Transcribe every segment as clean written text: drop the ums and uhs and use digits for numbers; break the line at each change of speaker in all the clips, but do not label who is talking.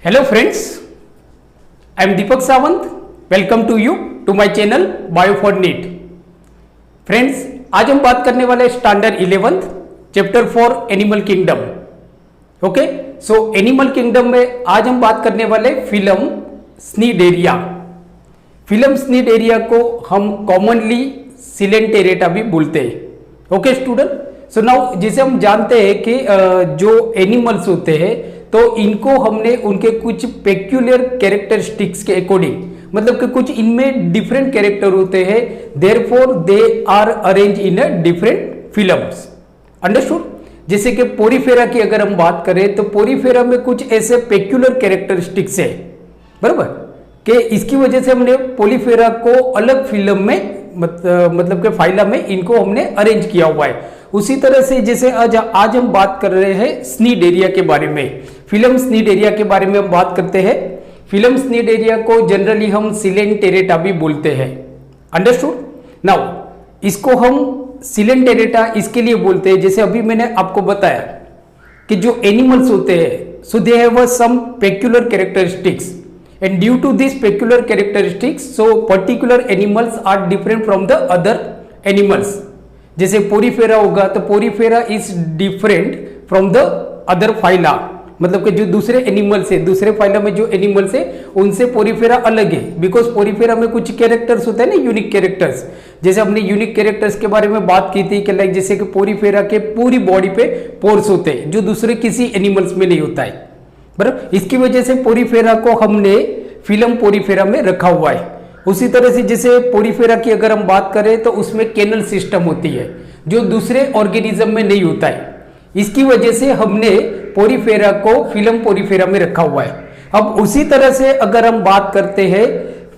Hello friends, I am Deepak Sawant. Welcome to you to my channel bio for NEET. Friends, आज हम बात करने वाले standard 11th chapter 4 animal kingdom. Okay, so animal kingdom में आज हम बात करने वाले फिल्म स्नीडेरिया। फिल्म स्नीडेरिया को हम कॉमनली सिलेंटेरेटा भी बोलते हैं। ओके स्टूडेंट, सो नाउ जिसे हम जानते हैं कि जो एनिमल्स होते हैं तो इनको हमने उनके कुछ पेक्यूलियर कैरेक्टरिस्टिक्स के अकॉर्डिंग, मतलब कि कुछ इनमें डिफरेंट कैरेक्टर होते हैं, therefore they are arrange in a different phylums. Understood? जैसे कि पोरीफेरा की अगर हम बात करें तो पोरीफेरा में कुछ ऐसे पेक्यूलर कैरेक्टरिस्टिक्स है, बराबर, कि इसकी वजह से हमने पोलीफेरा को अलग फिल्म में मतलब के फाइला में इनको हमने अरेंज किया हुआ है। उसी तरह से जैसे आज हम बात कर रहे हैं स्नीडेरिया के बारे में, फिल्म स्नीडेरिया के बारे में हम बात करते हैं। फिल्म स्नीडेरिया को जनरली हम सिलेंटेरेटा भी बोलते हैं। अंडरस्टूड? नाउ इसको हम सिलेंटेरेटा इसके लिए बोलते हैं, जैसे अभी मैंने आपको बताया कि जो एनिमल्स होते हैं so they have some peculiar characteristics and due to these peculiar characteristics so particular animals are different from the other animals। जैसे पोरीफेरा होगा तो Porifera is different from the other phyla, मतलब कि जो दूसरे एनिमल्स है, दूसरे फाइला में जो एनिमल्स है उनसे पोरीफेरा अलग है, बिकॉज पोरीफेरा में कुछ कैरेक्टर्स होते हैं ना, यूनिक कैरेक्टर्स। जैसे हमने यूनिक कैरेक्टर्स के बारे में बात की थी कि लाइक जैसे कि पोरीफेरा के पूरी बॉडी पे पोर्स होते हैं जो दूसरे किसी एनिमल्स में नहीं होता है, बराबर। इसकी वजह से पोरीफेरा को हमने फिल्म पोरीफेरा में रखा हुआ है। उसी तरह से जैसे पोरीफेरा की अगर हम बात करें तो उसमें केनल सिस्टम होती है जो दूसरे ऑर्गेनिज्म में नहीं होता है। इसकी वजह से हमने पोरीफेरा को फिल्म पोरीफेरा में रखा हुआ है। अब उसी तरह से अगर हम बात करते हैं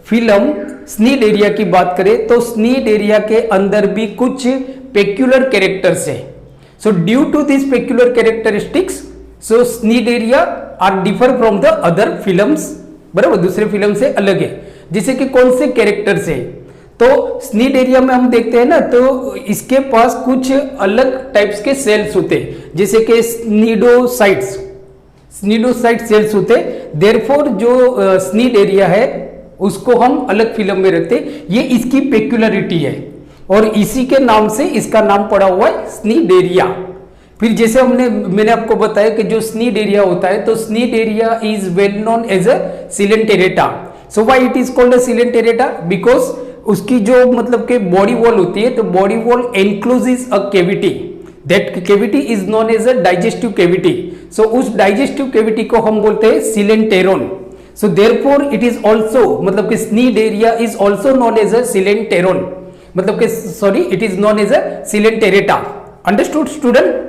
फिल्म स्नीडेरिया की बात करें तो स्नीडेरिया के अंदर भी कुछ पेक्यूलर कैरेक्टर्स है। So due to this peculiar characteristics so Cnidaria are differ from the other phylums, बराबर, दूसरे फिल्म से अलग है। जैसे कि कौन से कैरेक्टर्स है तो स्नीडेरिया में हम देखते हैं ना, तो इसके पास कुछ अलग टाइप्स के सेल्स होते हैं, जैसे कि स्नीडोसाइट्स सेल्स होते हैं। देयरफॉर जो स्नीडेरिया है उसको हम अलग फिल्म में रखते हैं। ये इसकी पेक्यूलरिटी है और इसी के नाम से इसका नाम पड़ा हुआ है स्नीडेरिया। फिर जैसे मैंने आपको बताया कि जो स्नीडेरिया होता है तो Cnidaria is well known as a coelenterata. So why it is called a Coelenterata? Because उसकी जो मतलब के बॉडी वॉल होती है तो body wall encloses a cavity, that cavity is known as a digestive cavity. So उस digestive cavity को हम बोलते हैं coelenteron. So therefore it is also, मतलब कि Cnidaria is also known as a coelenteron, मतलब कि sorry it is known as a Coelenterata. Understood student?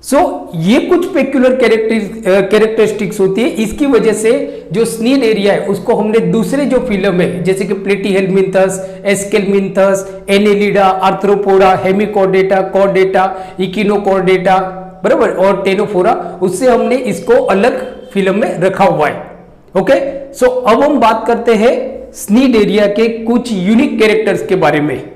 So ये कुछ पेक्यूलर कैरेक्टरिस्टिक्स होती है। इसकी वजह से जो स्नीडेरिया है उसको हमने दूसरे जो फिल्म है जैसे कि प्लेटीहेलमिन्थस, एस्केलमिन्थस, एनेलिडा, आर्थ्रोपोडा, हेमिकॉर्डेटा, कॉर्डेटा, इकिनोकॉर्डेटा, बराबर, और टेनोफोरा, उससे हमने इसको अलग फिल्म में रखा हुआ है। ओके, सो अब हम बात करते हैं स्नीडेरिया के कुछ यूनिक कैरेक्टर्स के बारे में।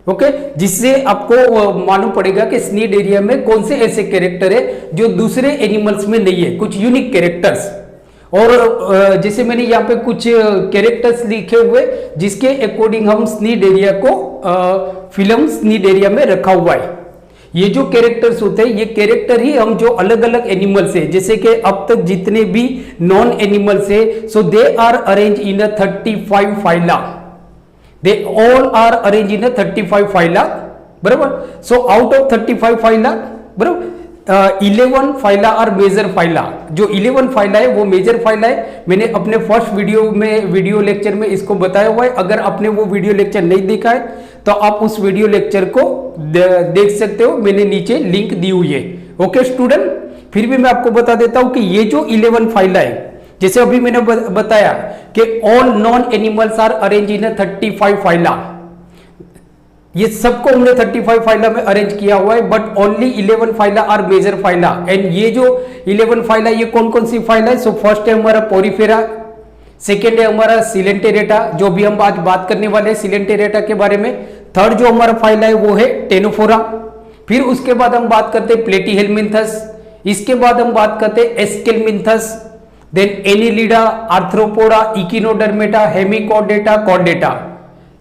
ओके, जिससे आपको मालूम पड़ेगा कि स्नीडेरिया में कौन से ऐसे कैरेक्टर है जो दूसरे एनिमल्स में नहीं है, कुछ यूनिक कैरेक्टर्स। और जैसे मैंने यहाँ पे कुछ कैरेक्टर्स लिखे हुए जिसके अकॉर्डिंग हम स्नीडेरिया को फिल्म स्नीडेरिया में रखा हुआ है। ये जो कैरेक्टर्स होते हैं ये कैरेक्टर ही हम जो अलग अलग एनिमल्स है, जैसे कि अब तक जितने भी नॉन एनिमल्स है so they are arrange in a 35 phyla. They all are arranged in a 35 phyla, बराबर। So out of 35 phyla, बराबर, 11 phyla are major phyla। जो 11 phyla है वो मेजर फाइला है। मैंने अपने फर्स्ट वीडियो लेक्चर में इसको बताया हुआ है। अगर आपने वो वीडियो लेक्चर नहीं देखा है तो आप उस वीडियो लेक्चर को देख सकते हो, मैंने नीचे लिंक दी हुई है। ओके स्टूडेंट, फिर भी मैं आपको बता देता हूं कि ये जो 11 फाइला है, जैसे अभी मैंने बताया कि all known animals are arrange in 35 phyla, ये सबको हमने 35 फाइला में अरेंज किया हुआ है, but only 11 phyla are major phyla. And ये जो 11 फाइला ये कौन कौन सी फाइला है? सो फर्स्ट है हमारा पोरीफेरा, सेकेंड है हमारा सिलेंटेरेटा, जो भी हम आज बात करने वाले हैं सिलेंटेरेटा के बारे में। थर्ड जो हमारा फाइला है वो है टेनोफोरा। फिर उसके बाद हम बात करते हैं प्लेटीहेलमिन्थस, इसके बाद हम बात करते हैं Aschelminthes, then Annelida, Arthropoda, Echinodermata, Hemichordata, Chordata.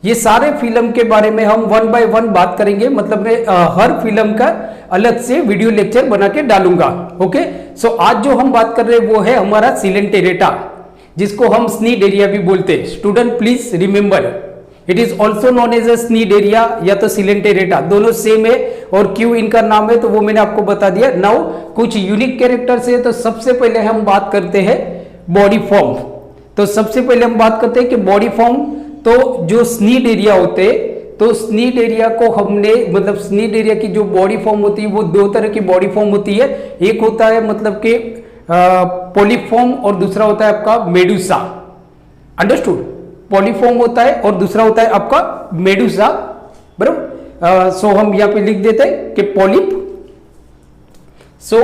ये सारे फिल्म के बारे में हम वन बाय वन बात करेंगे, मतलब मैं हर फिल्म का अलग से वीडियो लेक्चर बना के डालूंगा। ओके, सो आज जो हम बात कर रहे हैं वो है हमारा सिलेंटेरेटा, जिसको हम स्नीडेरिया भी बोलते हैं। Student please remember, it is also known as a Cnidaria या तो सिलेंटेरेटा, दोनों सेम है। और क्यों इनका नाम है तो वो मैंने आपको बता दिया। नाउ कुछ यूनिक कैरेक्टर्स है, तो सबसे पहले हम बात करते हैं बॉडी फॉर्म। तो सबसे पहले हम बात करते हैं कि बॉडी फॉर्म, तो जो स्नीडेरिया होते हैं, तो स्नीडेरिया को हमने मतलब स्नीडेरिया की जो बॉडी फॉर्म होती है वो दो तरह की बॉडी फॉर्म होती है। एक होता है मतलब कि पॉलीफॉर्म और दूसरा होता है आपका मेडुसा। अंडरस्टूड? पॉलीफॉर्म होता है और दूसरा होता है आपका मेडुसा, बराबर। सो हम यहां पे लिख देते हैं कि polyp. So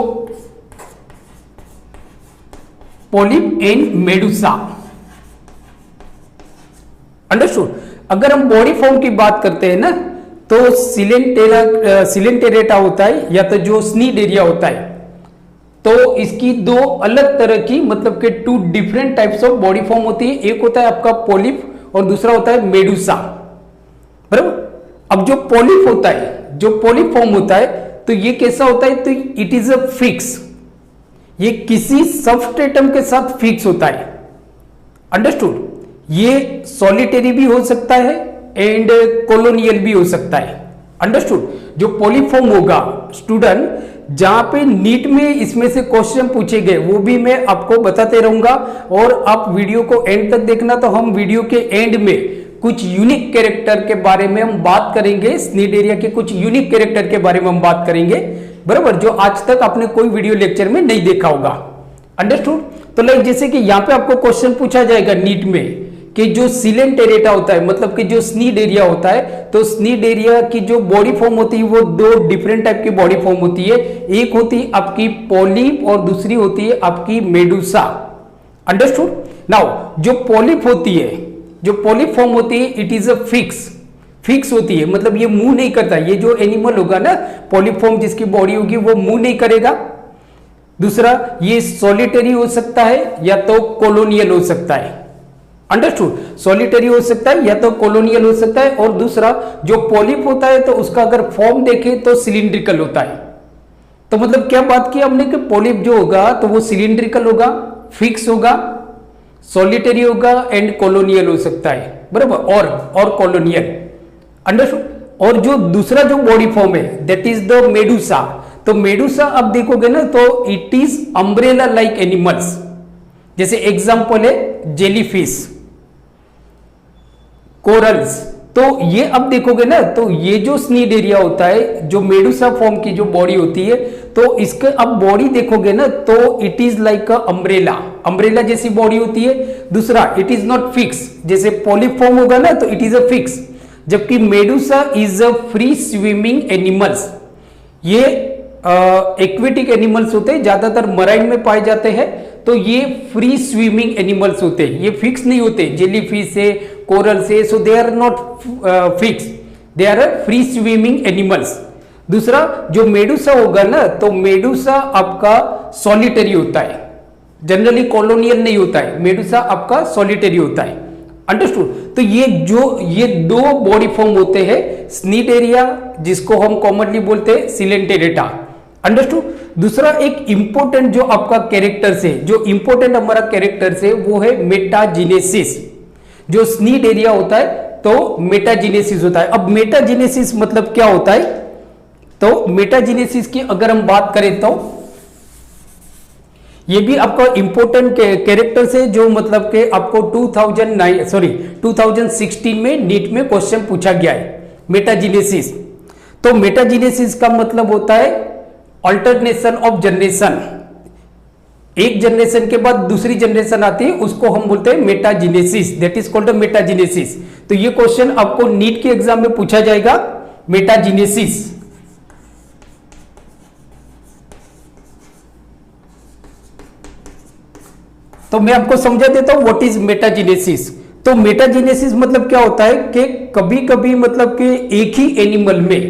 polyp and Medusa, understood. अगर हम बॉडी फॉर्म की बात करते हैं ना, तो सिलेंटेरेटा होता है या तो जो स्नीडेरिया होता है, तो इसकी दो अलग तरह की मतलब कि two different types of body form होती है। एक होता है आपका पॉलिप और दूसरा होता है मेडुसा, बराबर। अब जो पॉलिप होता है, जो पॉलिप फॉर्म होता है, तो ये कैसा होता है, तो इट इज अ फिक्स, ये किसी सबस्ट्रेटम के साथ फिक्स होता है। अंडरस्टूड? ये सॉलिटरी भी हो सकता है एंड कॉलोनियल भी हो सकता है। अंडरस्टूड? जो पॉलीफॉर्म होगा स्टूडेंट, जहां पे नीट में इसमें से क्वेश्चन पूछे गए वो भी मैं आपको बताते रहूंगा, और आप वीडियो को एंड तक देखना। तो हम वीडियो के एंड में कुछ यूनिक कैरेक्टर के बारे में हम बात करेंगे, स्नीडेरिया के कुछ यूनिक कैरेक्टर के बारे में हम बात करेंगे, बराबर, जो आज तक आपने कोई वीडियो लेक्चर में नहीं देखा होगा। अंडरस्टूड? तो लाइक जैसे कि यहां पे आपको क्वेश्चन पूछा जाएगा नीट में कि जो सिलेंटेरेटा होता है, मतलब कि जो स्नीडेरिया होता है, तो स्नीडेरिया की जो बॉडी फॉर्म होती है वो दो डिफरेंट टाइप की बॉडी फॉर्म होती है। एक होती है आपकी पॉलिप और दूसरी होती है आपकी मेडुसा। अंडरस्टूड? नाउ जो पॉलिप होती है, जो पॉलिप फॉर्म होती है, इट इज अ फिक्स होती है, मतलब ये मूव नहीं करता। ये जो एनिमल होगा ना पॉलिप फॉर्म, जिसकी बॉडी होगी वो मूव नहीं करेगा। दूसरा, ये सॉलिटरी हो सकता है या तो कॉलोनियल हो सकता है। अंडरस्टूड? सॉलिटरी हो सकता है या तो कॉलोनियल हो सकता है। और दूसरा जो पॉलिप होता है, तो उसका अगर फॉर्म देखें तो सिलिंड्रिकल होता है। तो मतलब क्या बात की हमने कि पॉलिप जो होगा तो वो सिलिंड्रिकल होगा, फिक्स होगा, सॉलिटरी होगा एंड कॉलोनियल हो सकता है, बराबर, और कॉलोनियल। अंडरस्टूड? और जो दूसरा जो बॉडी फॉर्म है दैट इज द मेडुसा। तो मेडुसा आप देखोगे ना तो it is umbrella like animals. जैसे एग्जांपल है जेलीफिश, कोरल्स। तो ये अब देखोगे ना, तो ये जो स्नीडेरिया होता है, जो मेडुसा फॉर्म की जो बॉडी होती है, तो इसके अब बॉडी देखोगे ना तो it is like a umbrella जैसी बॉडी होती है। दूसरा, इट इज नॉट फिक्स, जैसे पॉलिप फॉर्म होगा ना तो इट इज अ फिक्स, जबकि Medusa is a free swimming animals. ये एक्वेटिक एनिमल्स होते हैं, ज्यादातर मराइन में पाए जाते हैं, तो ये फ्री स्विमिंग एनिमल्स होते हैं, ये फिक्स नहीं होते। जेलीफिश से, कोरल से, so they are not fix, they are free swimming animals. दूसरा, जो मेडुसा होगा ना, तो मेडुसा आपका सॉलिटरी होता है, जनरली कॉलोनियल नहीं होता है, मेडुसा आपका सॉलिटरी होता है। अंडरस्टूड? तो ये दो बॉडी फॉर्म होते हैं, स्नीडेरिया जिसको हम कॉमनली बोलते हैं सिलेंटेरेटा। अंडरस्टूड? दूसरा एक इंपॉर्टेंट जो आपका कैरेक्टर से, जो इंपॉर्टेंट हमारा कैरेक्टर से वो है मेटाजिनेसिस। जो स्नीडेरिया होता है तो मेटाजिनेसिस होता है। अब मेटाजिनेसिस मतलब क्या होता है, तो मेटाजिनेसिस की अगर हम बात करें तो ये भी आपका इंपॉर्टेंट कैरेक्टर से, जो मतलब कि आपको 2016 में नीट में क्वेश्चन पूछा गया है, मेटाजिनेसिस। तो मेटाजिनेसिस का मतलब होता है अल्टरनेशन ऑफ जनरेशन। एक जनरेशन के बाद दूसरी जनरेशन आती है, उसको हम बोलते हैं मेटाजिनेसिस, दैट इज कॉल्ड मेटाजिनेसिस। तो ये क्वेश्चन आपको नीट के एग्जाम में पूछा जाएगा, मेटाजिनेसिस। तो मैं आपको समझा देता हूं व्हाट इज मेटाजिनेसिस। तो मेटाजिनेसिस मतलब क्या होता है कि कभी कभी मतलब कि एक ही एनिमल में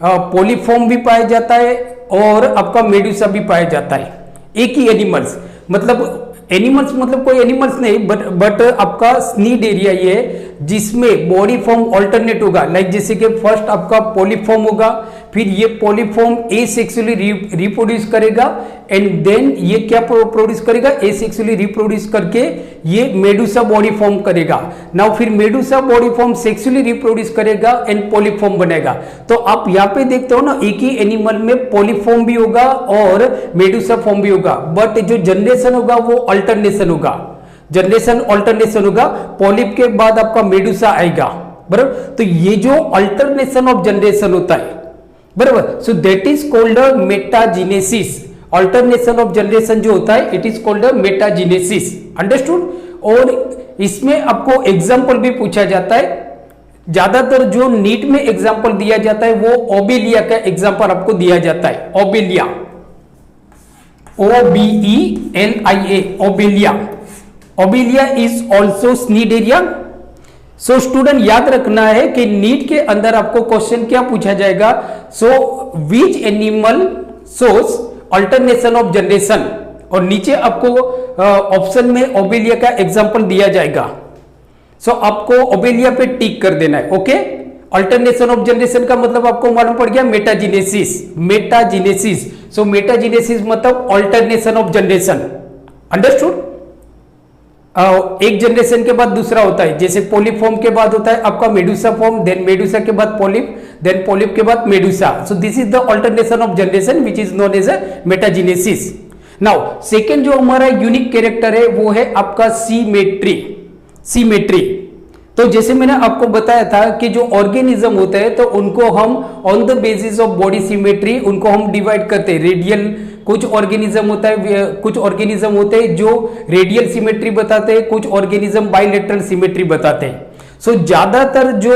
पॉलीफॉर्म भी पाया जाता है और आपका मेडुसा भी पाया जाता है, एक ही एनिमल्स। मतलब एनिमल्स मतलब कोई एनिमल्स नहीं, बट आपका स्नीड एरिया ये है जिसमें बॉडी फॉर्म ऑल्टरनेट होगा। लाइक जैसे कि फर्स्ट आपका पॉलीफॉर्म होगा, फिर ये पॉलीफॉर्म एसेक्सुअली रिप्रोड्यूस करेगा एंड देन ये क्या प्रोड्यूस करेगा, एसेक्सुअली रिप्रोड्यूस करके ये मेडुसा बॉडी फॉर्म करेगा। नाउ फिर Medusa body form sexually reproduce करेगा एंड पॉलीफॉर्म बनेगा। तो आप यहाँ पे देखते हो ना, एक ही एनिमल में पॉलीफॉर्म भी होगा और मेडुसा फॉर्म भी होगा, बट जो जनरेशन होगा वो अल्टरनेशन होगा, जनरेशन अल्टरनेशन होगा। पॉलिप के बाद आपका मेडुसा आएगा, बराबर। तो ये जो अल्टरनेशन ऑफ जनरेशन होता है, बराबर, so that is called metagenesis. Alternation of generation जो होता है it is called metagenesis, understood. और इसमें आपको एग्जांपल भी पूछा जाता है, ज्यादातर जो नीट में एग्जांपल दिया जाता है वो ओबेलिया का एग्जांपल आपको दिया जाता है। Obelia, OBELIA, Obelia. Obelia is also Cnidaria. सो स्टूडेंट याद रखना है कि नीट के अंदर आपको क्वेश्चन क्या पूछा जाएगा, so which animal shows alternation of generation, और नीचे आपको ऑप्शन में ओबेलिया का एग्जांपल दिया जाएगा। सो आपको ओबेलिया पे टिक कर देना है, ओके। अल्टरनेशन ऑफ जनरेशन का मतलब आपको मालूम पड़ गया मेटाजीनेसिस, मेटाजीनेसिस। सो मेटाजीनेसिस मतलब अल्टरनेशन ऑफ जनरेशन, अंडरस्टूड। एक जनरेशन के बाद दूसरा होता है, जैसे पॉलीफॉर्म के बाद होता है आपका मेडुसा फॉर्म, देन मेडुसा के बाद पॉलिप, देन पॉलिप के बाद medusa. So this is the alternation of generation which is known as metagenesis. Now second जो हमारा यूनिक कैरेक्टर है वो है आपका सीमेट्री, सीमेट्री। तो जैसे मैंने आपको बताया था कि जो ऑर्गेनिज्म होते हैं तो उनको हम on the basis of body symmetry उनको हम डिवाइड करते हैं। रेडियल कुछ ऑर्गेनिज्म होता है, कुछ ऑर्गेनिज्म होते हैं जो रेडियल सिमेट्री बताते हैं, कुछ ऑर्गेनिज्म बाइलेटरल सिमेट्री बताते हैं। सो ज्यादातर जो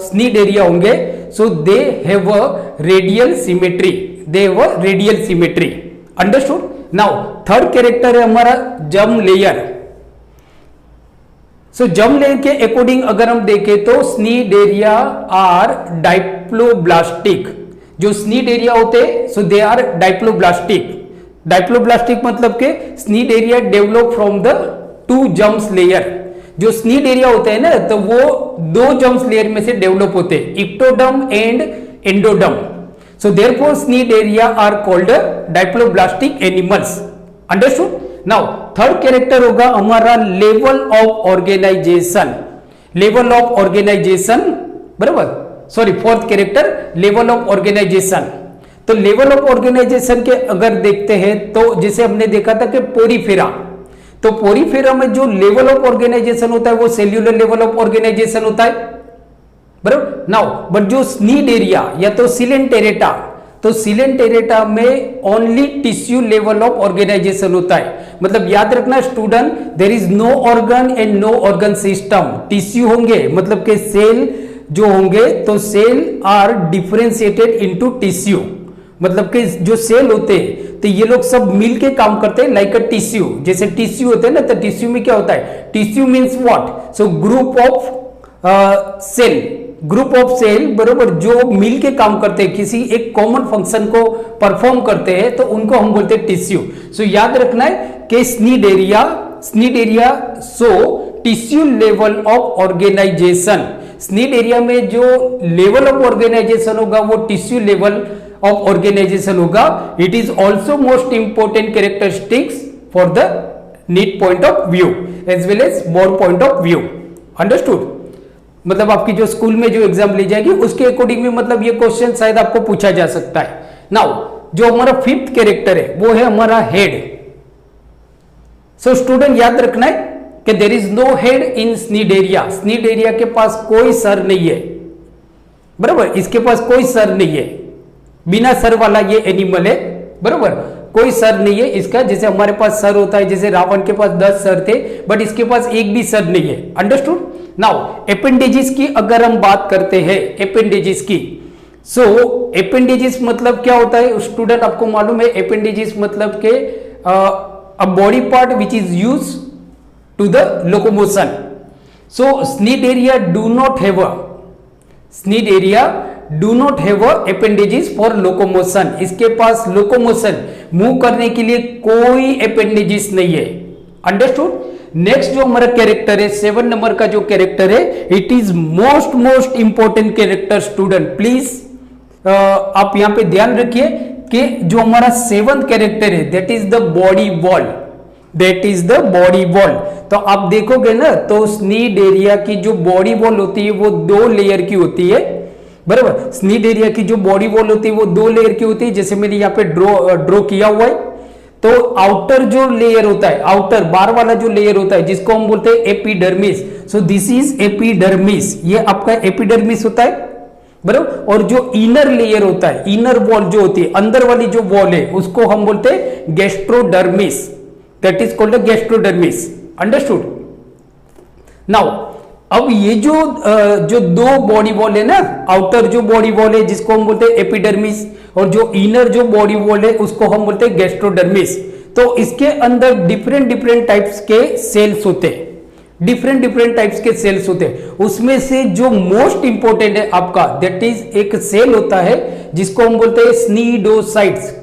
स्नीड एरिया होंगे so they have a radial symmetry, they have a radial symmetry, understood. Now third character है हमारा germ layer. So germ layer के अकॉर्डिंग अगर हम देखें तो स्नीड एरिया आर डाइप्लोब्लास्टिक। जो स्नीड एरिया होते हैं सो दे आर डाइप्लोब्लास्टिक। डाइप्लोब्लास्टिक मतलब के Cnidaria develop from the two germs layer. जो स्नीड एरिया होते हैं ना तो वो दो जर्म्स लेयर में से डेवलप होते हैं, ectoderm and endoderm. So therefore Cnidaria are called diploblastic animals, understood. Now third character होगा हमारा level of organisation, level of organisation, बराबर। Sorry fourth character level of organisation. तो लेवल ऑफ ऑर्गेनाइजेशन के अगर देखते हैं तो जैसे हमने देखा था कि पोरीफेरा, तो पोरीफेरा में जो लेवल ऑफ ऑर्गेनाइजेशन होता है वो सेल्यूलर लेवल ऑफ ऑर्गेनाइजेशन होता है, बराबर। नाउ बट जो स्नीड एरिया या तो सिलेंटेरेटा, तो सिलेंटेरेटा में only tissue level of organisation होता है। मतलब याद रखना student, there is no organ and no organ system. Tissue होंगे मतलब के सेल जो होंगे तो cell are differentiated into tissue, मतलब कि जो सेल होते हैं तो ये लोग सब मिलके काम करते हैं लाइक अ टिश्यू। जैसे टिश्यू होते हैं ना तो टिश्यू में क्या होता है, tissue means what, so group of cell, group of cell, बरोबर, जो मिलके काम करते हैं किसी एक कॉमन फंक्शन को परफॉर्म करते हैं तो उनको हम बोलते हैं टिश्यू। सो याद रखना है कि Cnidaria so tissue level of organisation. Cnidaria में जो लेवल ऑफ ऑर्गेनाइजेशन होगा वो टिश्यू लेवल ऑफ ऑर्गेनाइजेशन होगा। It is also most important characteristics for the NEET point of view as well as board point of view, understood. मतलब आपकी जो school में जो एग्जाम ली जाएगी उसके अकॉर्डिंग भी मतलब ये क्वेश्चन शायद आपको पूछा जा सकता है। नाउ जो हमारा फिफ्थ कैरेक्टर है वो है हमारा हेड। सो स्टूडेंट याद रखना है कि there is no head in Cnidaria. Cnidaria के पास कोई सर नहीं है, बराबर, इसके पास कोई सर नहीं है, बिना सर वाला ये एनिमल है, बराबर, कोई सर नहीं है इसका। जैसे हमारे पास सर होता है, जैसे रावण के पास 10 सर थे बट इसके पास एक भी सर नहीं है, अंडरस्टूड। नाउ एपेंडेजिस की अगर हम बात करते हैं, एपेंडेजिस की, सो एपेंडेजिस मतलब क्या होता है स्टूडेंट, आपको मालूम है एपेंडेजिस मतलब के a body part which is use to the locomotion. So cnidaria do not have a, cnidaria do not have a appendages for locomotion. इसके पास लोकोमोशन, मूव करने के लिए कोई एपेंडेजिस नहीं है, अंडरस्टूड। नेक्स्ट जो हमारा कैरेक्टर है 7 नंबर का जो कैरेक्टर है, it is most important character student. Please आप यहां पे ध्यान रखिए कि जो हमारा 7th कैरेक्टर है that is the body wall, that is the body wall. तो आप देखोगे ना तो स्नीड एरिया की जो बॉडी वॉल होती है वो 2 लेयर की होती है, बराबर। स्नीड एरिया की जो बॉडी वॉल होती है वो 2 लेयर की होती है, जैसे मैंने यहाँ पे ड्रॉ किया हुआ है। तो आउटर जो लेयर होता है, आउटर बार वाला जो लेयर होता है जिसको हम बोलते हैं epidermis, so this is epidermis, ये आपका एपिडर्मिस होता है, बराबर। और जो इनर लेयर होता है, इनर वॉल जो होती है, अंदर वाली जो वॉल है उसको हम बोलते हैं gastrodermis, that is called gastrodermis, understood. Now अब ये जो 2 बॉडी वॉल है ना, आउटर जो बॉडी वॉल है जिसको हम बोलते हैं एपिडर्मिस, और जो इनर जो बॉडी वॉल है उसको हम बोलते हैं गैस्ट्रोडर्मिस। तो इसके अंदर डिफरेंट टाइप्स के सेल्स होते हैं, डिफरेंट टाइप्स के सेल्स होते हैं। उसमें से जो मोस्ट इंपॉर्टेंट है आपका, दैट इज एक सेल होता है जिसको हम बोलते हैं स्नीडोसाइट्स,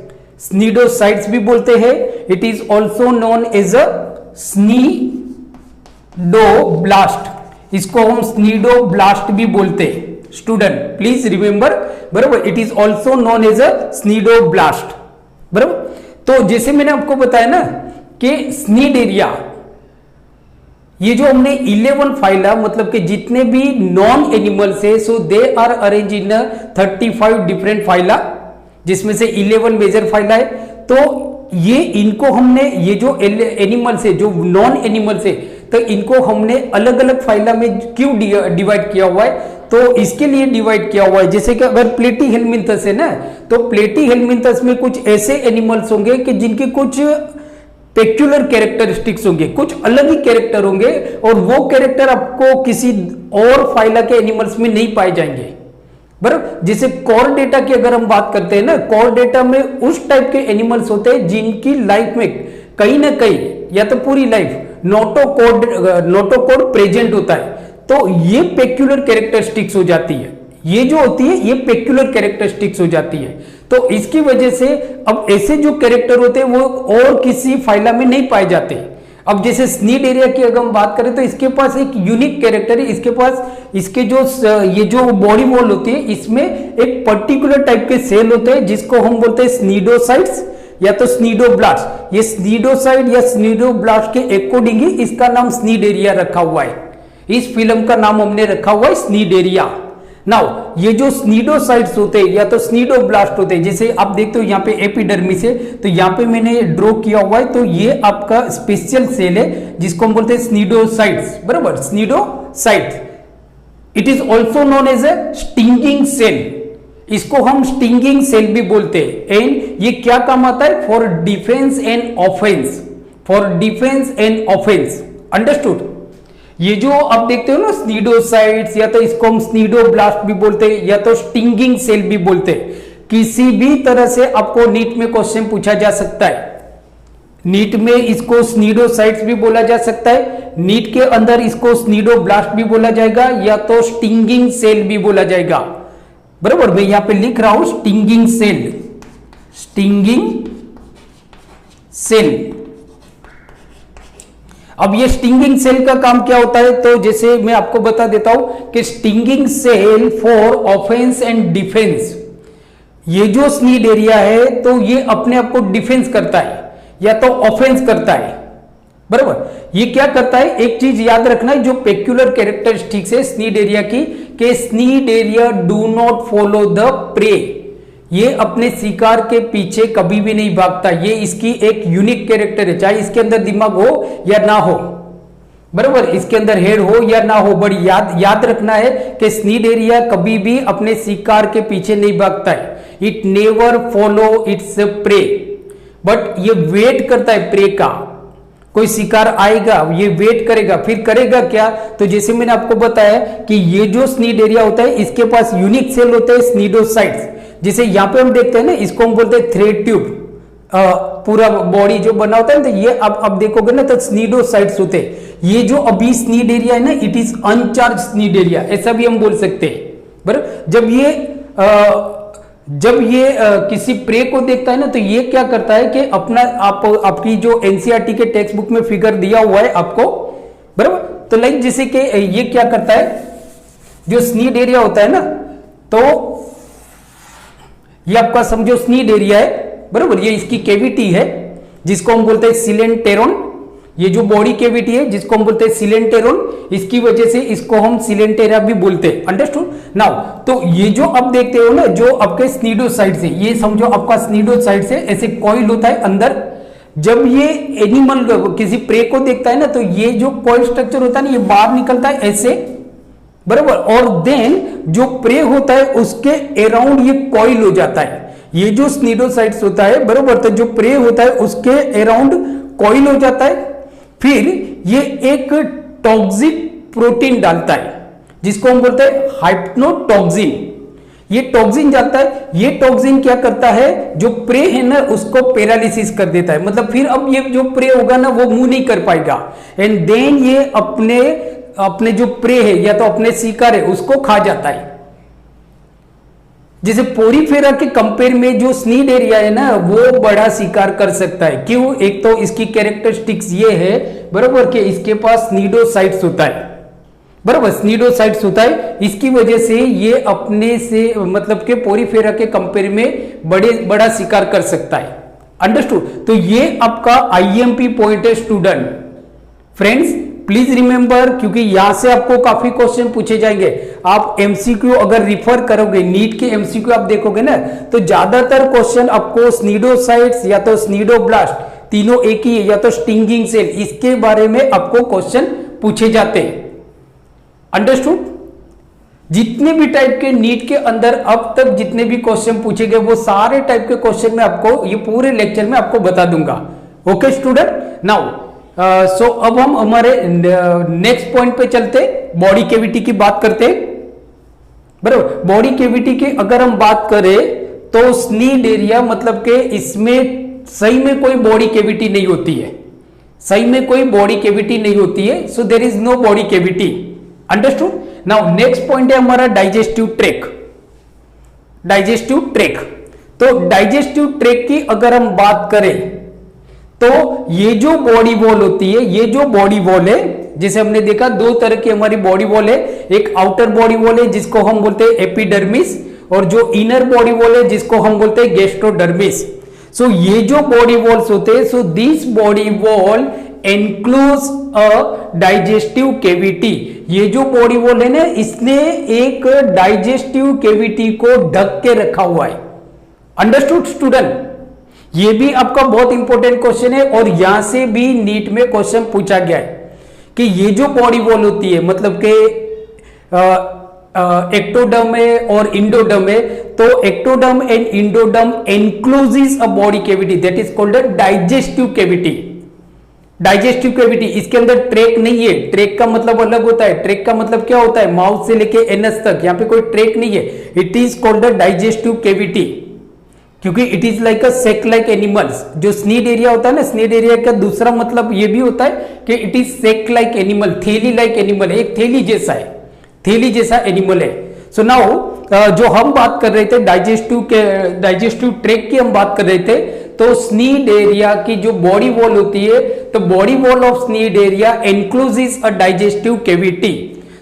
स्नीडोसाइट्स भी बोलते हैं। It is also known as a cnidoblast, इसको हम स्नीडोब्लास्ट भी बोलते हैं स्टूडेंट, प्लीज रिमेंबर, बराबर। It is also known as a cnidoblast, बराबर। तो जैसे मैंने आपको बताया ना कि स्नीड एरिया, ये जो हमने 11 फाइला, मतलब कि जितने भी नॉन एनिमल्स है, so they are arrange in 35 different phyla, जिसमें से 11 मेजर फाइला है। तो ये इनको हमने, ये जो एनिमल्स है, जो नॉन एनिमल्स है, तो इनको हमने अलग अलग फाइला में क्यों डिवाइड किया हुआ है? तो इसके लिए डिवाइड किया हुआ है, जैसे कि अगर प्लेटी हेलमिंथस है ना, तो प्लेटी हेलमिंथस में कुछ ऐसे एनिमल्स होंगे कि जिनकी कुछ पेक्युलर कैरेक्टरिस्टिक्स होंगे, कुछ अलग ही कैरेक्टर होंगे, और वो कैरेक्टर आपको किसी और फाइला के एनिमल्स में नहीं पाए जाएंगे, बराबर। जैसे कॉर्डेटा की अगर हम बात करते हैं ना, कॉर्डेटा में उस टाइप के एनिमल्स होते हैं जिनकी लाइफ में कहीं ना कहीं या तो पूरी लाइफ नोटोकॉर्ड प्रेजेंट होता है। तो ये पेक्युलर कैरेक्टरिस्टिक्स हो जाती है, ये जो होती है ये पेक्युलर कैरेक्टरिस्टिक्स हो जाती है। तो इसकी वजह से अब ऐसे जो कैरेक्टर होते हैं वो और किसी फाइला में नहीं पाए जाते। अब जैसे स्नीड एरिया की अगर हम बात करें तो इसके पास एक यूनिक कैरेक्टर है, इसके पास इसके जो ये जो बॉडी वॉल होती है इसमें एक पर्टिकुलर टाइप के सेल होते हैं जिसको हम बोलते हैं स्नीडोसाइट्स या तो स्नीडोब्लास्ट। ये स्नीडोसाइट या स्नीडोब्लास्ट के अकॉर्डिंग ही इसका नाम स्नीड एरिया रखा हुआ है, इस फिल्म का नाम हमने रखा हुआ है स्नीड एरिया। नाउ ये जो स्नीडोसाइट्स होते हैं या तो स्नीडोब्लास्ट होते हैं, जैसे आप देखते हो यहाँ पे एपिडर्मिस है, तो यहाँ पे मैंने ड्रॉ किया हुआ है, तो ये आपका स्पेशल सेल है जिसको हम बोलते हैं स्नीडोसाइट्स, बराबर, cnidocytes. It is also known as a stinging cell, इसको हम स्टिंगिंग सेल भी बोलते हैं। एंड ये क्या काम आता है? For defence and offence, for defence and offence, understood. ये जो आप देखते हो ना स्नीडोसाइट्स, या तो इसको हम स्नीडोब्लास्ट भी बोलते हैं या तो स्टिंगिंग सेल भी बोलते हैं। किसी भी तरह से आपको नीट में क्वेश्चन पूछा जा सकता है, नीट में इसको स्नीडोसाइट्स भी बोला जा सकता है, नीट के अंदर इसको स्नीडोब्लास्ट भी बोला जाएगा या तो स्टिंगिंग सेल भी बोला जाएगा, बराबर। मैं यहां पे लिख रहा हूं स्टिंगिंग सेल, स्टिंगिंग सेल। अब ये स्टिंगिंग सेल का काम क्या होता है? तो जैसे मैं आपको बता देता हूं कि stinging cell for offence and defence, ये जो स्नीड एरिया है तो ये अपने आप को डिफेंस करता है या तो ऑफेंस करता है, बराबर। ये क्या करता है? एक चीज याद रखना है, जो पेक्युलर कैरेक्टरिस्टिक्स है स्नीड एरिया की, कि cnidaria do not follow the prey, ये अपने शिकार के पीछे कभी भी नहीं भागता। ये इसकी एक यूनिक कैरेक्टर है, चाहे इसके अंदर दिमाग हो या ना हो, बराबर, इसके अंदर हेड हो या ना हो। बड़ी याद रखना है कि स्नीड एरिया कभी भी अपने शिकार के पीछे नहीं भागता है। It never follow its prey, but ये वेट करता है प्रे का। कोई शिकार आएगा, ये वेट करेगा, फिर करेगा क्या? तो जैसे मैंने आपको बताया कि ये जो स्नीड एरिया होता है इसके पास यूनिक सेल होते हैं स्नीडोसाइट्स। जैसे यहाँ पे हम देखते हैं ना, इसको हम बोलते हैं थ्रेड ट्यूब, पूरा बॉडी जो बना होता है ना, तो ये अब देखोगे ना तो स्नीडोसाइट्स होते हैं। ये जो अभी स्नीड एरिया है ना, इट इज अनचार्ज स्नीड एरिया, ऐसा भी हम बोल सकते हैं, बराबर। जब ये जब ये किसी प्रे को देखता है ना, तो ये क्या करता है कि आपकी जो एनसीईआरटी के टेक्स्ट बुक में फिगर दिया हुआ है आपको, बराबर। तो लाइक जैसे कि ये क्या करता है, जो स्नीड एरिया होता है ना, तो ये आपका समझो स्नीड एरिया है, बराबर। ये इसकी केविटी है जिसको हम बोलते हैं सिलेंटेरोन। ये जो बॉडी केविटी है जिसको हम बोलते हैं सिलेंटेरोन, इसकी वजह से इसको हम सिलेंटेरिया भी बोलते हैं। Understood now. तो ये जो आप देखते हो ना, जो आपके स्नीडोसाइड से, ये समझो आपका स्नीडोसाइड से ऐसे कॉइल होता है अंदर। जब ये एनिमल किसी प्रे को देखता है ना, तो ये जो कॉइल स्ट्रक्चर होता है ना, ये बाहर निकलता है ऐसे, बराबर। और देन जो प्रे होता है उसके अराउंड ये कॉइल हो जाता है। ये जो स्नीडोसाइड्स होता है, बराबर, तो जो प्रे होता है उसके अराउंड कॉइल हो जाता है। फिर ये एक टॉक्सिक प्रोटीन डालता है जिसको हम बोलते हैं हाइप्नोटॉक्सिन। ये टॉक्सिन जाता है, ये टॉक्सिन क्या करता है, जो प्रे है ना उसको पैरालिसिस कर देता है। मतलब फिर अब ये जो प्रे होगा ना वो मूव नहीं कर पाएगा, एंड देन ये अपने जो प्रे है या तो अपने शिकार है उसको खा जाता है। जैसे पोरीफेरा के कंपेयर में जो स्नीड एरिया है ना, वो बड़ा शिकार कर सकता है। क्यों? एक तो इसकी कैरेक्टरिस्टिक्स ये है, बराबर, कि इसके पास स्नीडोसाइट्स होता है, बराबर, स्नीडोसाइट्स होता है। इसकी वजह से ये अपने से मतलब के पोरीफेरा के कंपेयर में बड़ा शिकार कर सकता है। अंडरस्टूड? तो ये आपका आईएमपी पॉइंट है स्टूडेंट। फ्रेंड्स प्लीज रिमेंबर, क्योंकि यहां से आपको काफी क्वेश्चन पूछे जाएंगे। आप एमसीक्यू अगर रिफर करोगे, नीट के एमसीक्यू आप देखोगे ना, तो ज्यादातर क्वेश्चन आपको स्नीडोसाइट्स या तो स्नीडोब्लास्ट, तीनों एक ही है, या तो स्टिंगिंग सेल, इसके बारे में आपको क्वेश्चन पूछे जाते हैं। अंडरस्टूड? जितने भी टाइप के नीट के अंदर अब तक जितने भी क्वेश्चन पूछे गए, वो सारे टाइप के क्वेश्चन मैं आपको ये पूरे लेक्चर में आपको बता दूंगा। ओके स्टूडेंट, नाउ सो अब हम हमारे नेक्स्ट पॉइंट पे चलते, बॉडी कैविटी की बात करते, बराबर। बॉडी कैविटी की अगर हम बात करें तो स्नीड एरिया, मतलब कि इसमें सही में कोई बॉडी कैविटी नहीं होती है, सही में कोई बॉडी कैविटी नहीं होती है। So there is no body cavity. Understood? Now next point है हमारा डाइजेस्टिव ट्रैक। डाइजेस्टिव ट्रैक, तो डाइजेस्टिव ट्रैक की अगर हम बात करें तो ये जो बॉडी वॉल होती है, ये जो बॉडी वॉल है, जैसे हमने देखा दो तरह की हमारी बॉडी वॉल है। एक आउटर बॉडी वॉल है जिसको हम बोलते हैं एपिडर्मिस, और जो इनर बॉडी वॉल है जिसको हम बोलते हैं गैस्ट्रोडर्मिस। सो ये जो बॉडी वॉल्स होते हैं, so this body wall enclose a digestive cavity. ये जो बॉडी वॉल है ना, इसने एक डाइजेस्टिव कैविटी को ढक के रखा हुआ है। Understood student? ये भी आपका बहुत इंपॉर्टेंट क्वेश्चन है, और यहां से भी नीट में क्वेश्चन पूछा गया है कि ये जो बॉडी वॉल होती है, मतलब कि एक्टोडर्म है और इंडोडर्म है, तो ectoderm and endoderm encloses a body cavity, that is called a digestive cavity. Digestive cavity, इसके अंदर ट्रैक नहीं है। ट्रैक का मतलब अलग होता है। ट्रैक का मतलब क्या होता है, माउथ से लेके एनस तक, यहां पे कोई ट्रैक नहीं है। It is called a digestive cavity, क्योंकि it is like a sac like animals. जो स्नीड एरिया होता है ना, स्नीड एरिया का दूसरा मतलब ये भी होता है कि it is sac like animal, थैली लाइक एनिमल है, एक थैली जैसा है, थैली जैसा एनिमल है। सो नाउ जो हम बात कर रहे थे डाइजेस्टिव ट्रैक की हम बात कर रहे थे, तो स्नीड एरिया की जो बॉडी वॉल होती है, तो body wall of cnidaria encloses a digestive cavity.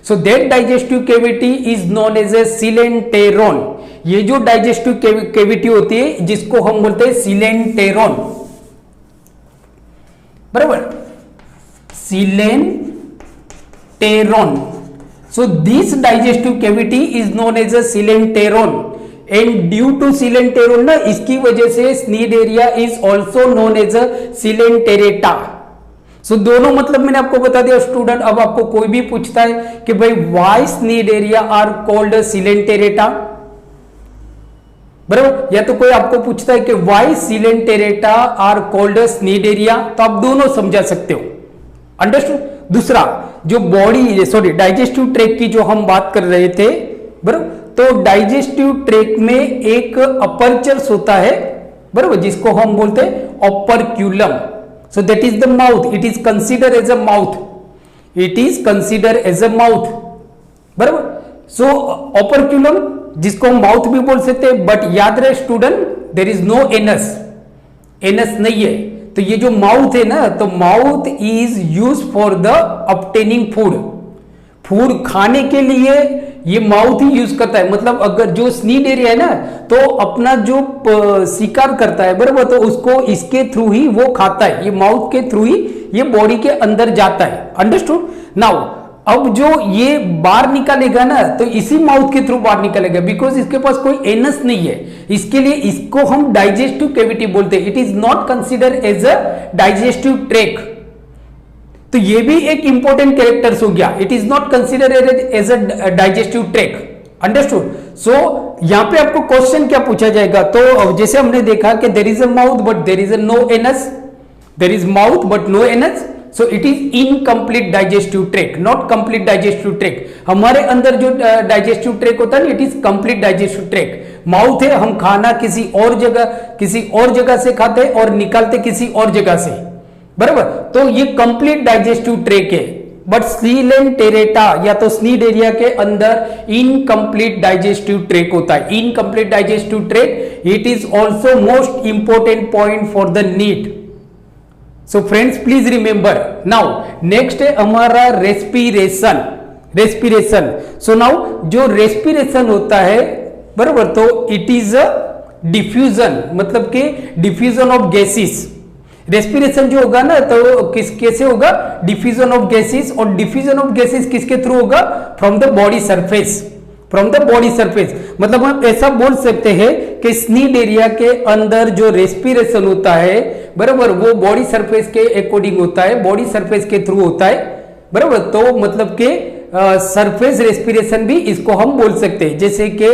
So that digestive cavity is known as a coelenteron. ये जो डाइजेस्टिव कैविटी होती है जिसको हम बोलते हैं सिलेंटेरोन, बराबर, coelenteron. So this digestive cavity is known as a coelenteron, and due to coelenteron ना, इसकी वजह से cnidaria is also known as a coelenterata. सो दोनों मतलब मैंने आपको बता दिया स्टूडेंट। अब आपको कोई भी पूछता है कि भाई why स्नीड area are called coelenterata, बराबर, या तो कोई आपको पूछता है कि why coelenterata are called स्नीड area, तो आप दोनों समझा सकते हो। अंडरस्टूड? दूसरा जो बॉडी डाइजेस्टिव ट्रैक की जो हम बात कर रहे थे, बराबर, तो डाइजेस्टिव ट्रैक में एक अपर्चर्स होता है, बराबर, जिसको हम बोलते हैं operculum. So that is the mouth, it is consider as a mouth, it is consider as a mouth, बराबर। सो ऑपरक्यूलम जिसको हम माउथ भी बोल सकते हैं, बट याद रहे student, there is no anus, anus नहीं है। तो ये जो माउथ है ना, तो mouth is use for the obtaining food, food खाने के लिए ये माउथ ही यूज करता है। मतलब अगर जो स्नीड एरिया है ना, तो अपना जो शिकार करता है बराबर, तो उसको इसके थ्रू ही वो खाता है, ये माउथ के थ्रू ही ये बॉडी के अंदर जाता है। अंडरस्टूड? नाउ अब जो ये बाहर निकालेगा ना, तो इसी माउथ के थ्रू बाहर निकालेगा, बिकॉज इसके पास कोई एनस नहीं है। इसके लिए इसको हम डाइजेस्टिव कैविटी बोलते हैं। It is not consider as a digestive track. तो ये भी एक इंपॉर्टेंट कैरेक्टर्स हो गया, it is not consider as a digestive track. Understood? So यहां पे आपको क्वेश्चन क्या पूछा जाएगा, तो जैसे हमने देखा कि there is a mouth but there is a no anus, there is mouth but no anus, so it is incomplete digestive tract, not complete digestive tract. हमारे अंदर जो डाइजेस्टिव ट्रैक होता है ना, it is complete digestive tract. Mouth है, हम खाना किसी और जगह से खाते हैं और निकालते किसी और जगह से, बराबर। तो ये कंप्लीट डाइजेस्टिव ट्रैक है। बट सीलेंटेरेटा या तो स्नीड एरिया के अंदर इनकम्प्लीट डाइजेस्टिव ट्रैक होता है। Incomplete digestive tract, it is also most important point for the NEET. So friends please remember. Now next है हमारा रेस्पिरेशन। रेस्पिरेशन, सो नाउ जो रेस्पिरेशन होता है बराबर, तो इट इज अ डिफ्यूजन, मतलब कि डिफ्यूजन ऑफ गैसेस। रेस्पिरेशन जो होगा ना, तो कैसे होगा? Diffusion of gases. और डिफ्यूजन ऑफ गैसेस किसके थ्रू होगा? From the body surface, from the body surface. मतलब हम ऐसा बोल सकते हैं कि स्नीड एरिया के अंदर जो रेस्पिरेशन होता है बराबर, वो बॉडी सरफेस के अकॉर्डिंग होता है, बॉडी सरफेस के थ्रू होता है बराबर। तो मतलब के सरफेस रेस्पिरेशन भी इसको हम बोल सकते हैं। जैसे कि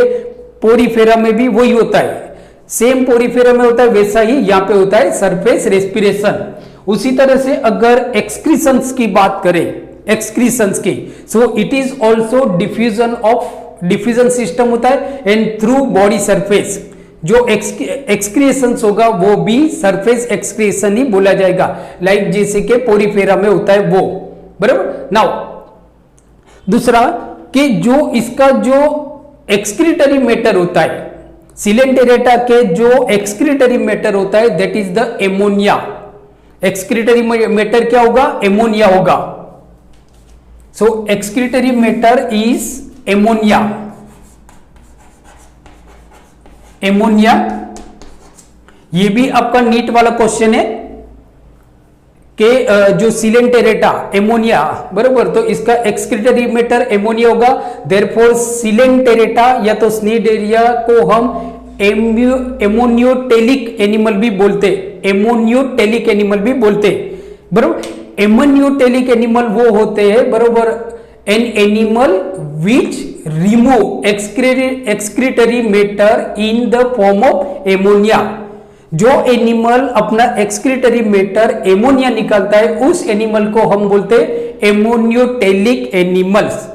पोरीफेरा में भी वही होता है, सेम पोरीफेरा में होता है, वैसा ही यहां पे होता है सरफेस रेस्पिरेशन। उसी तरह से अगर एक्सक्रीशंस की बात करें, एक्सक्रीशंस की, सो it is also diffusion system होता है एंड थ्रू बॉडी सरफेस। जो एक्सक्रिएशंस होगा वो भी सरफेस एक्सक्रिएशन ही बोला जाएगा, लाइक जैसे कि पोरीफेरा में होता है वो, बराबर। नाउ दूसरा कि जो इसका जो एक्सक्रीटरी मैटर होता है, सिलेंटेरेटा के जो एक्सक्रीटरी मैटर होता है, that is the ammonia. Excretory matter क्या होगा? एमोनिया होगा। So excretory matter is ammonia. Ammonia, ये भी आपका नीट वाला क्वेश्चन है कि जो सिलेंटेरेटा एमोनिया बराबर, तो इसका एक्सक्रीटरी मैटर एमोनिया होगा। देयरफॉर सिलेंटेरेटा या तो स्नीड एरिया को हम एमोनियोटेलिक एनिमल भी बोलते, एमोनियोटेलिक एनिमल भी बोलते बराबर। एमोनियोटेलिक एनिमल वो होते हैं बराबर, an animal which remove excretory matter in the form of ammonia. जो एनिमल अपना एक्सक्रीटरी मैटर एमोनिया निकालता है, उस एनिमल को हम बोलते हैं ammonotelic animals.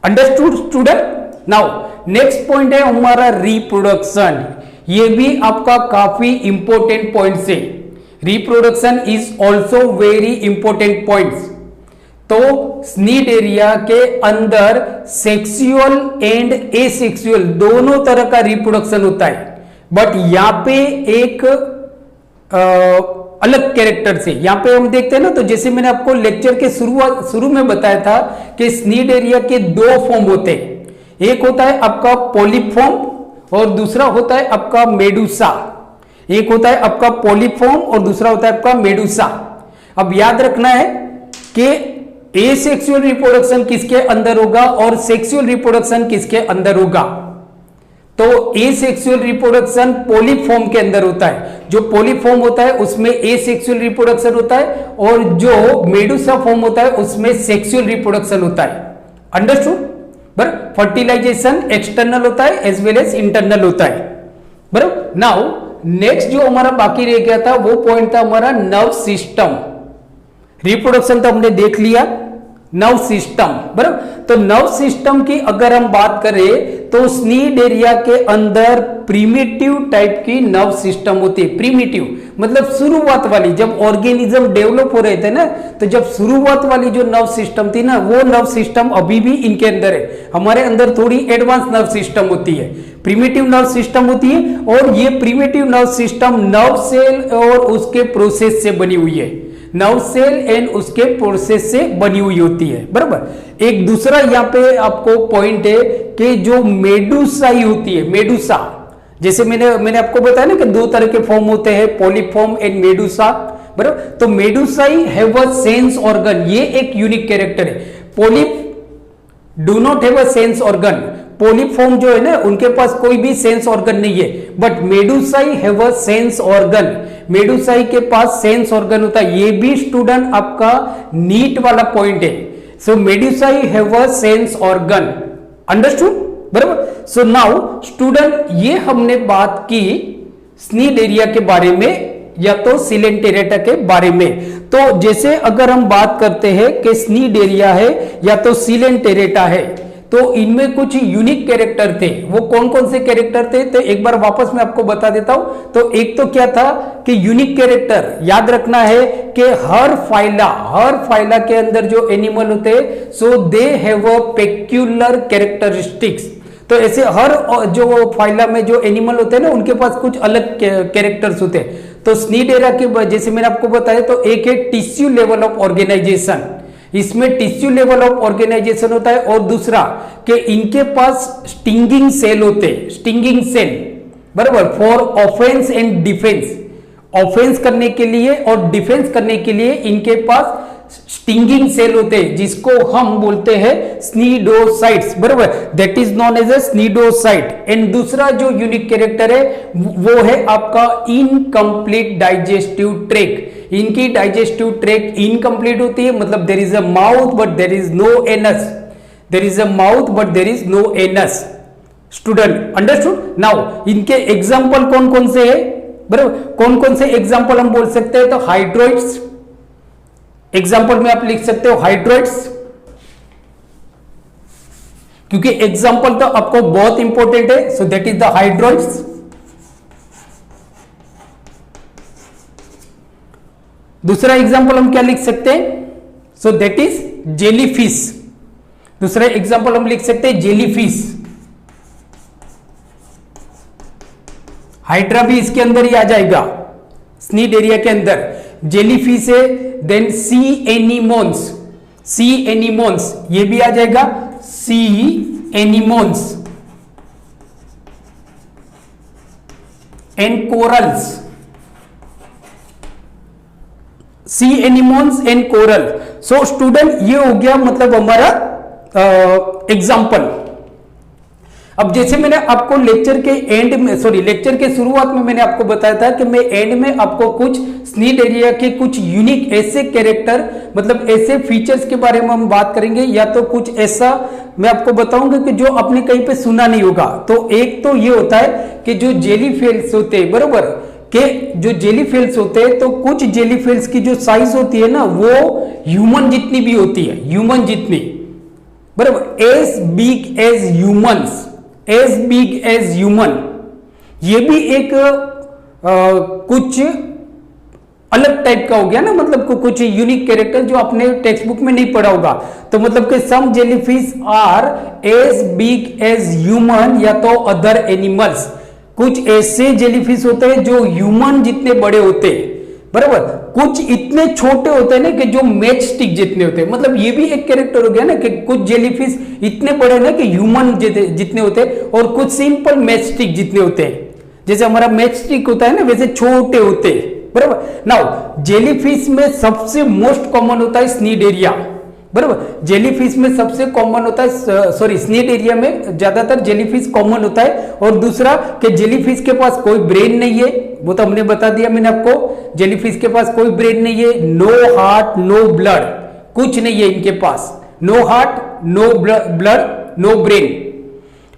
Understood student? Now next point है हमारा रिप्रोडक्शन। ये भी आपका काफी इंपॉर्टेंट पॉइंट है। Reproduction is also very important points. तो स्नीड एरिया के अंदर सेक्सुअल एंड एसेक्सुअल दोनों तरह का रिप्रोडक्शन होता है, बट यहां पे एक अलग कैरेक्टर से यहां पे हम देखते हैं ना, तो जैसे मैंने आपको लेक्चर के शुरू में बताया था कि स्नीड एरिया के दो फॉर्म होते हैं। एक होता है आपका पॉलिप फॉर्म और दूसरा होता है आपका मेडुसा। एक होता है आपका पॉलिप फॉर्म और दूसरा होता है आपका मेडुसा। अब याद रखना है कि एसेक्सुअल रिप्रोडक्शन किसके अंदर होगा और सेक्सुअल रिप्रोडक्शन किसके अंदर होगा। तो एसेक्सुअल रिप्रोडक्शन पॉलिप फॉर्म के अंदर होता है। जो पॉलिप फॉर्म होता है उसमें एसेक्सुअल रिप्रोडक्शन होता है, और जो मेडुसा फॉर्म होता है उसमें सेक्सुअल रिप्रोडक्शन होता है। अंडरस्टूड? बराबर। फर्टिलाइजेशन एक्सटर्नल होता है एज वेल एज इंटरनल होता है, बराबर। नाउ नेक्स्ट जो हमारा बाकी रह गया था वो पॉइंट था हमारा नर्व सिस्टम। रिप्रोडक्शन तो हमने देख लिया, नर्व सिस्टम बराबर। तो नर्व सिस्टम की अगर हम बात करें तो स्नीड एरिया के अंदर प्रीमिटिव टाइप की नर्व सिस्टम होती है। प्रीमिटिव मतलब शुरुआत वाली, जब ऑर्गेनिज्म डेवलप हो रहे थे ना, तो जब शुरुआत वाली जो नर्व सिस्टम थी ना, वो नर्व सिस्टम अभी भी इनके अंदर है। हमारे अंदर थोड़ी एडवांस नर्व सिस्टम होती है, प्रीमिटिव नर्व सिस्टम होती है, और ये primitive nerve system nerve cell और उसके प्रोसेस से बनी हुई है। नर्व सेल एंड उसके प्रोसेस से बनी हुई होती है, बराबर। एक दूसरा यहाँ पे आपको पॉइंट है कि जो मेडुसाई होती है, मेडुसा, जैसे मैंने आपको बताया ना कि दो तरह के फॉर्म होते हैं, पॉलीफॉर्म एंड मेडुसा, बराबर। तो मेडुसाई हैव अ सेंस ऑर्गन, ये एक यूनिक कैरेक्टर है। Polyp do not have a sense organ, polyform जो है ना, उनके पास कोई भी सेंस ऑर्गन नहीं है, but medusae have a sense organ, medusae के पास सेंस ऑर्गन होता है। ये भी स्टूडेंट आपका नीट वाला पॉइंट है। So medusae have a sense organ, understood, बराबर। सो नाउ स्टूडेंट, ये हमने बात की स्नीड एरिया के बारे में या तो सिलेंटेरेटा के बारे में। तो जैसे अगर हम बात करते हैं कि स्नीड एरिया है या तो सिलेंटेरेटा है, तो इनमें कुछ यूनिक कैरेक्टर थे। वो कौन कौन से कैरेक्टर थे, तो एक बार वापस मैं आपको बता देता हूं। तो एक तो क्या था कि यूनिक कैरेक्टर याद रखना है कि हर फाइला के अंदर जो एनिमल होते हैं, so they have a peculiar characteristics. तो ऐसे हर जो फाइला में जो एनिमल होते हैं ना, उनके पास कुछ अलग कैरेक्टर्स होते हैं। तो स्नीड एरिया के जैसे मैंने आपको बताया, तो एक है टिश्यू लेवल ऑफ ऑर्गेनाइजेशन, इसमें टिश्यू लेवल ऑफ ऑर्गेनाइजेशन होता है। और दूसरा कि इनके पास स्टिंगिंग सेल होते हैं, स्टिंगिंग सेल, बराबर, for offence and defence, offence करने के लिए और डिफेंस करने के लिए इनके पास स्टिंगिंग सेल होते हैं, जिसको हम बोलते हैं स्नीडोसाइट्स, बराबर, that is known as a cnidocyte. And दूसरा जो यूनिक कैरेक्टर है वो है आपका इनकम्प्लीट डाइजेस्टिव ट्रैक्ट। इनकी डाइजेस्टिव ट्रैक्ट इनकम्प्लीट होती है, मतलब there is a mouth but there is no anus, there is a mouth but there is no anus. Student understood. Now इनके एग्जाम्पल कौन कौन से है, बराबर, कौन कौन से एग्जाम्पल हम बोल सकते हैं, तो हाइड्रोइड्स, एग्जाम्पल में आप लिख सकते हो हाइड्रोइड्स, क्योंकि एग्जाम्पल तो आपको बहुत इंपॉर्टेंट है। So that is the hydroids. दूसरा एग्जाम्पल हम क्या लिख सकते हैं, सो दैट इज जेलीफिश। दूसरा एग्जाम्पल हम लिख सकते हैं जेलीफिश। हाइड्रा भी इसके अंदर ही आ जाएगा, स्नीड एरिया के अंदर। जेलीफिश है, देन सी एनीमोन्स, सी एनीमोन्स ये भी आ जाएगा, sea anemones and corals, sea anemones and coral. So student ये हो गया मतलब हमारा एग्जाम्पल। अब जैसे मैंने आपको लेक्चर के एंड में, सॉरी लेक्चर के शुरुआत में मैंने आपको बताया था कि मैं एंड में आपको कुछ स्नीड एरिया के कुछ यूनिक ऐसे कैरेक्टर, मतलब ऐसे फीचर्स के बारे में हम बात करेंगे, या तो कुछ ऐसा मैं आपको बताऊंगा कि जो आपने कहीं पे सुना नहीं होगा। तो एक तो ये होता है कि जो जेलीफिश होते हैं, बरोबर, कि जो जेलीफिश होते हैं, तो कुछ जेलीफिश की जो साइज होती है ना, वो ह्यूमन जितनी भी होती है, ह्यूमन जितनी, बराबर, as big as humans, as big as human. ये भी एक कुछ अलग टाइप का हो गया ना, मतलब कुछ यूनिक कैरेक्टर जो आपने टेक्स्ट बुक में नहीं पढ़ा होगा। तो मतलब कि some jellyfish are as big as human या तो अदर एनिमल्स। कुछ ऐसे जेलीफिश होते हैं जो ह्यूमन जितने बड़े होते हैं, बराबर, कुछ इतने छोटे होते हैं ना कि जो मैच स्टिक जितने होते हैं। मतलब ये भी एक कैरेक्टर हो गया ना कि कुछ जेलीफिश इतने बड़े ना कि ह्यूमन जितने होते हैं, और कुछ सिंपल मैच स्टिक जितने होते हैं। जैसे हमारा मैच स्टिक होता है ना, वैसे छोटे होते हैं, बराबर। नाउ जेलीफिश में सबसे मोस्ट कॉमन होता है स्नीड एरिया, बराबर। जेलीफिश में सबसे कॉमन होता है, सॉरी स्नीड एरिया में ज्यादातर जेलीफिश कॉमन होता है। और दूसरा कि जेलीफिश के पास कोई ब्रेन नहीं है, वो तो हमने बता दिया मैंने आपको, जेलीफिश के पास कोई ब्रेन नहीं है, नो हार्ट नो ब्लड, कुछ नहीं है इनके पास, no heart no blood no brain.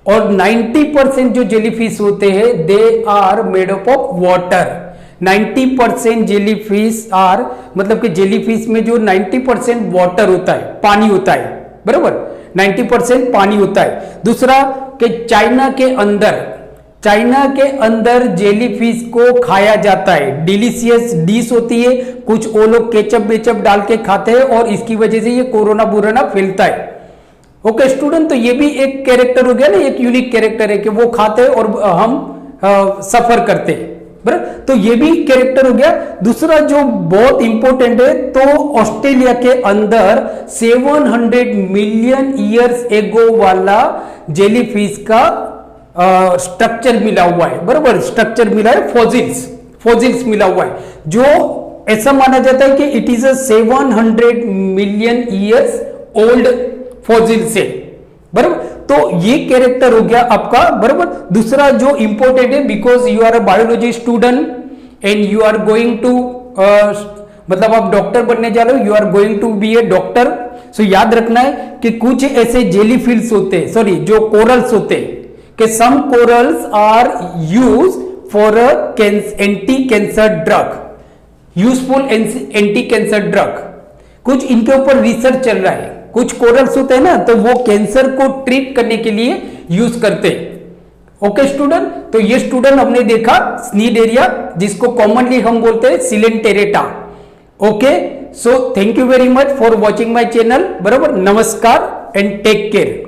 और 90% जो जेलीफिश होते हैं they are made up of water. 90% jellyfish are, मतलब कि जेलीफिश में जो 90% वाटर होता है, पानी होता है, बराबर। 90% पानी होता है। दूसरा कि चाइना के अंदर जेलीफिश को खाया जाता है, डिलीशियस डिश होती है, कुछ वो लोग केचप बेचप डाल के खाते हैं और इसकी वजह से ये कोरोना बुराना फैलता है। ओके स्टूडेंट, तो ये भी एक कैरेक्टर हो गया ना, एक यूनिक कैरेक्टर है कि वो खाते हैं और हम सफर करते हैं, बराबर। तो ये भी कैरेक्टर हो गया। दूसरा जो बहुत इंपॉर्टेंट है, तो ऑस्ट्रेलिया के अंदर 700 मिलियन ईयर्स एगो वाला जेलीफिश का स्ट्रक्चर मिला हुआ है, बराबर। स्ट्रक्चर मिला है, फॉसिल्स मिला हुआ है, जो ऐसा माना जाता है कि it is a 700 million years old fossil से, बराबर। तो ये कैरेक्टर हो गया आपका, बराबर। दूसरा जो इंपॉर्टेंट है, because you are a biology student and you are going to मतलब आप डॉक्टर बनने जा रहे हो, you are going to be a doctor. So याद रखना है कि कुछ ऐसे जेलीफिश होते हैं, सॉरी जो कोरल्स होते हैं, कि some corals are use for anti cancer drug, useful anti cancer drug. कुछ इनके ऊपर रिसर्च चल रहा है। कुछ कोरल्स होते हैं ना, तो वो कैंसर को ट्रीट करने के लिए यूज करते हैं। ओके स्टूडेंट, तो ये स्टूडेंट हमने देखा स्नीडेरिया, जिसको कॉमनली हम बोलते हैं coelenterata. Okay, so thank you very much for watching my channel, बराबर। नमस्कार एंड टेक केयर।